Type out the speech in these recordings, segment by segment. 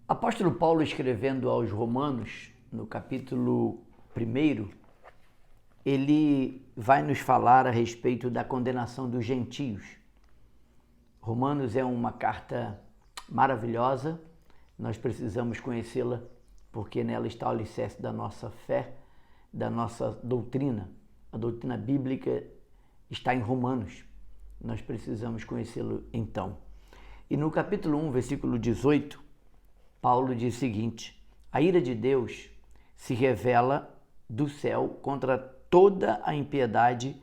Apóstolo Paulo, escrevendo aos Romanos, no capítulo 1, ele vai nos falar a respeito da condenação dos gentios. Romanos é uma carta maravilhosa, nós precisamos conhecê-la porque nela está o alicerce da nossa fé, da nossa doutrina. A doutrina bíblica está em Romanos, nós precisamos conhecê-lo então. E no capítulo 1, versículo 18, Paulo diz o seguinte: a ira de Deus se revela do céu contra toda a impiedade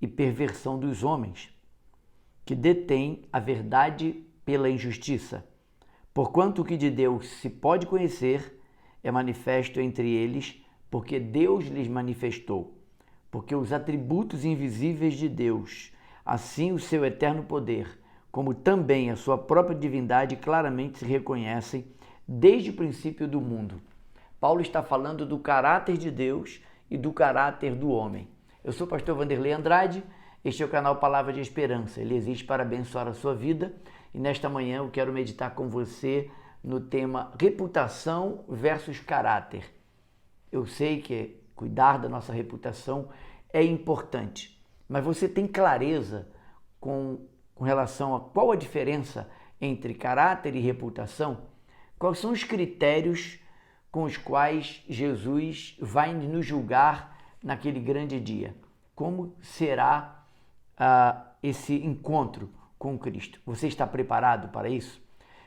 e perversão dos homens, que detêm a verdade pela injustiça. Porquanto o que de Deus se pode conhecer é manifesto entre eles, porque Deus lhes manifestou. Porque os atributos invisíveis de Deus, assim o seu eterno poder, como também a sua própria divindade, claramente se reconhecem desde o princípio do mundo. Paulo está falando do caráter de Deus e do caráter do homem. Eu sou o pastor Vanderlei Andrade, este é o canal Palavra de Esperança. Ele existe para abençoar a sua vida e nesta manhã eu quero meditar com você no tema reputação versus caráter. Eu sei que cuidar da nossa reputação é importante, mas você tem clareza com relação a qual a diferença entre caráter e reputação? Quais são os critérios com os quais Jesus vai nos julgar naquele grande dia? Como será esse encontro com Cristo? Você está preparado para isso?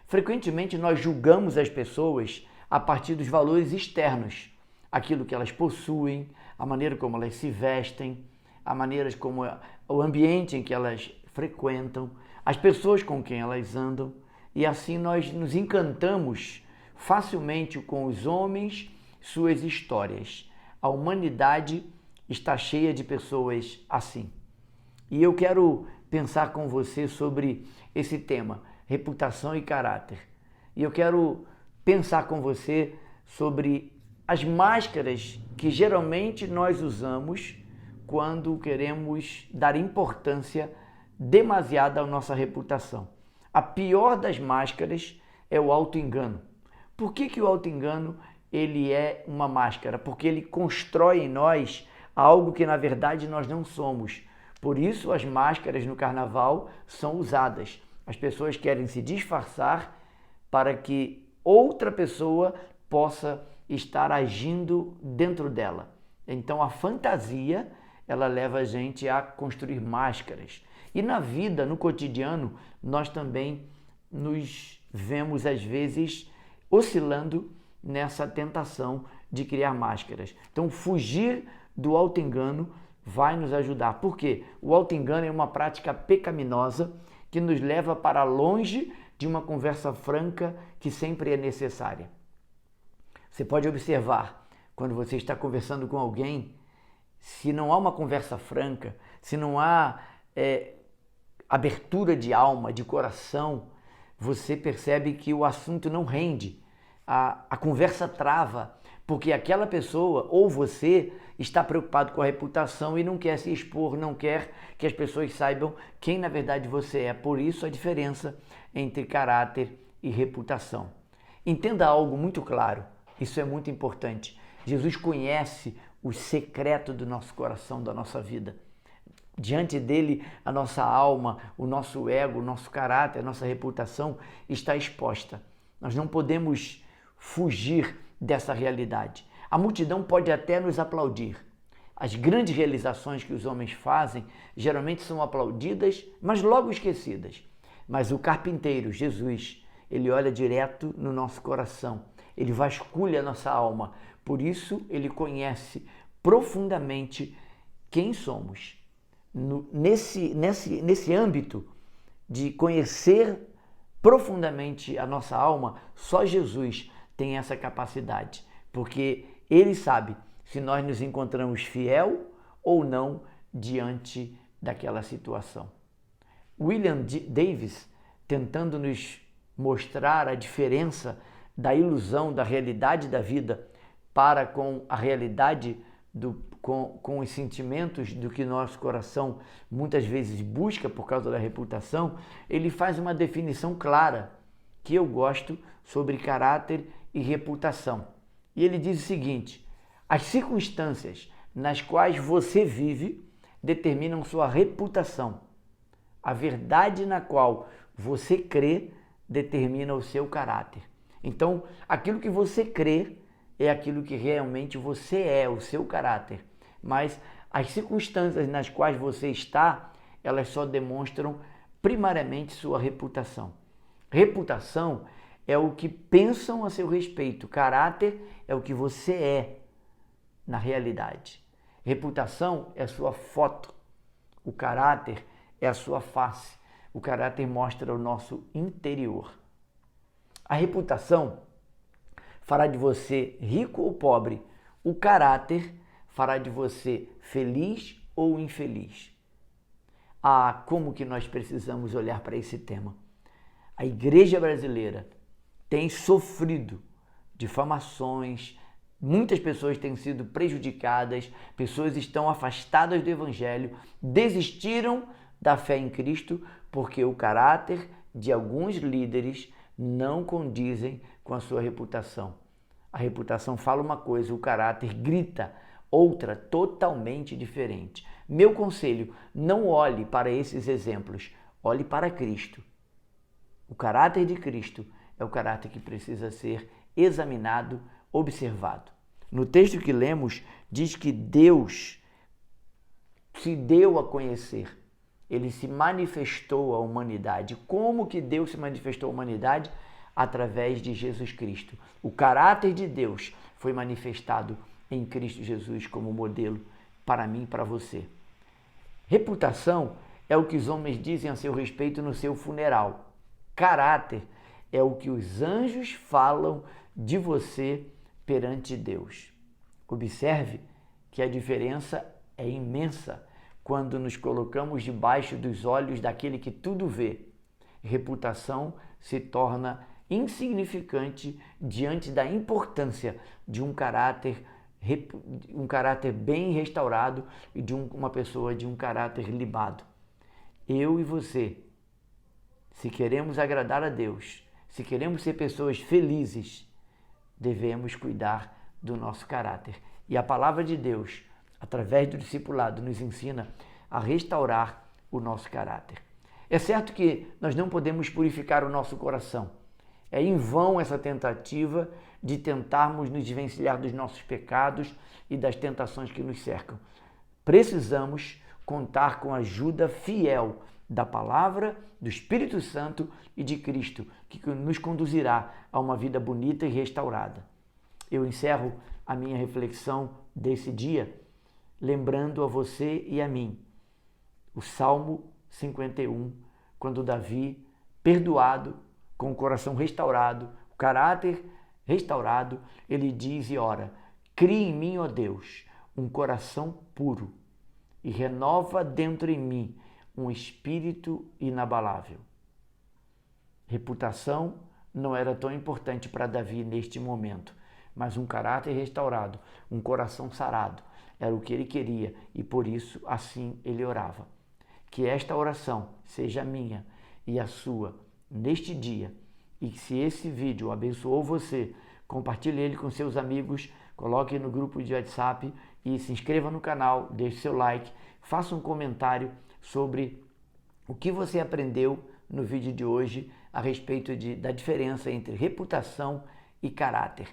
Frequentemente nós julgamos as pessoas a partir dos valores externos, aquilo que elas possuem, a maneira como elas se vestem, a maneira como o ambiente em que elas frequentam, as pessoas com quem elas andam. E assim nós nos encantamos facilmente com os homens, suas histórias. A humanidade está cheia de pessoas assim. E eu quero pensar com você sobre esse tema, reputação e caráter. E eu quero pensar com você sobre as máscaras que geralmente nós usamos quando queremos dar importância demasiada à nossa reputação. A pior das máscaras é o auto-engano. Por que o auto-engano ele é uma máscara? Porque ele constrói em nós algo que na verdade nós não somos. Por isso as máscaras no carnaval são usadas. As pessoas querem se disfarçar para que outra pessoa possa estar agindo dentro dela. Então a fantasia, ela leva a gente a construir máscaras. E na vida, no cotidiano, nós também nos vemos às vezes oscilando nessa tentação de criar máscaras. Então fugir do auto-engano vai nos ajudar. Por quê? O auto-engano é uma prática pecaminosa que nos leva para longe de uma conversa franca que sempre é necessária. Você pode observar, quando você está conversando com alguém, se não há uma conversa franca, se não há abertura de alma, de coração, você percebe que o assunto não rende, a conversa trava, porque aquela pessoa ou você está preocupado com a reputação e não quer se expor, não quer que as pessoas saibam quem na verdade você é. Por isso a diferença entre caráter e reputação. Entenda algo muito claro, isso é muito importante. Jesus conhece o secreto do nosso coração, da nossa vida. Diante dele, a nossa alma, o nosso ego, o nosso caráter, a nossa reputação está exposta. Nós não podemos fugir dessa realidade. A multidão pode até nos aplaudir. As grandes realizações que os homens fazem geralmente são aplaudidas, mas logo esquecidas. Mas o carpinteiro, Jesus, ele olha direto no nosso coração. Ele vasculha a nossa alma. Por isso, ele conhece profundamente quem somos. Nesse âmbito de conhecer profundamente a nossa alma, só Jesus tem essa capacidade, porque ele sabe se nós nos encontramos fiel ou não diante daquela situação. William Davis, tentando nos mostrar a diferença da ilusão, da realidade da vida para com a realidade com os sentimentos do que nosso coração muitas vezes busca por causa da reputação, ele faz uma definição clara que eu gosto sobre caráter e reputação. E ele diz o seguinte: as circunstâncias nas quais você vive determinam sua reputação. A verdade na qual você crê determina o seu caráter. Então, aquilo que você crê é aquilo que realmente você é, o seu caráter. Mas as circunstâncias nas quais você está, elas só demonstram primariamente sua reputação. Reputação é o que pensam a seu respeito. Caráter é o que você é na realidade. Reputação é a sua foto. O caráter é a sua face. O caráter mostra o nosso interior. A reputação fará de você rico ou pobre. O caráter fará de você feliz ou infeliz. Ah, como que nós precisamos olhar para esse tema. A igreja brasileira tem sofrido difamações, muitas pessoas têm sido prejudicadas, pessoas estão afastadas do evangelho, desistiram da fé em Cristo porque o caráter de alguns líderes não condizem com a sua reputação. A reputação fala uma coisa, o caráter grita outra totalmente diferente. Meu conselho, não olhe para esses exemplos, olhe para Cristo. O caráter de Cristo é o caráter que precisa ser examinado, observado. No texto que lemos, diz que Deus se deu a conhecer. Ele se manifestou à humanidade. Como que Deus se manifestou à humanidade? Através de Jesus Cristo. O caráter de Deus foi manifestado em Cristo Jesus como modelo para mim e para você. Reputação é o que os homens dizem a seu respeito no seu funeral. Caráter é o que os anjos falam de você perante Deus. Observe que a diferença é imensa quando nos colocamos debaixo dos olhos daquele que tudo vê. Reputação se torna insignificante diante da importância de um caráter bem restaurado e de uma pessoa de um caráter libado. Eu e você, se queremos agradar a Deus, se queremos ser pessoas felizes, devemos cuidar do nosso caráter. E a palavra de Deus, através do discipulado, nos ensina a restaurar o nosso caráter. É certo que nós não podemos purificar o nosso coração. É em vão essa tentativa de tentarmos nos desvencilhar dos nossos pecados e das tentações que nos cercam. Precisamos contar com a ajuda fiel da palavra, do Espírito Santo e de Cristo, que nos conduzirá a uma vida bonita e restaurada. Eu encerro a minha reflexão desse dia lembrando a você e a mim o Salmo 51, quando Davi, perdoado, com o coração restaurado, o caráter restaurado, ele diz e ora: cria em mim, ó Deus, um coração puro e renova dentro em mim um espírito inabalável. Reputação não era tão importante para Davi neste momento, mas um caráter restaurado, um coração sarado, era o que ele queria e por isso assim ele orava. Que esta oração seja minha e a sua neste dia, e que se esse vídeo abençoou você, compartilhe ele com seus amigos, coloque no grupo de WhatsApp e se inscreva no canal, deixe seu like, faça um comentário sobre o que você aprendeu no vídeo de hoje a respeito da diferença entre reputação e caráter.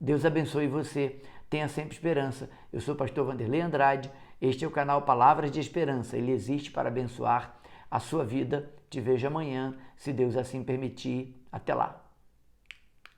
Deus abençoe você, tenha sempre esperança. Eu sou o pastor Vanderlei Andrade, este é o canal Palavras de Esperança, ele existe para abençoar a sua vida. Te vejo amanhã, se Deus assim permitir. Até lá.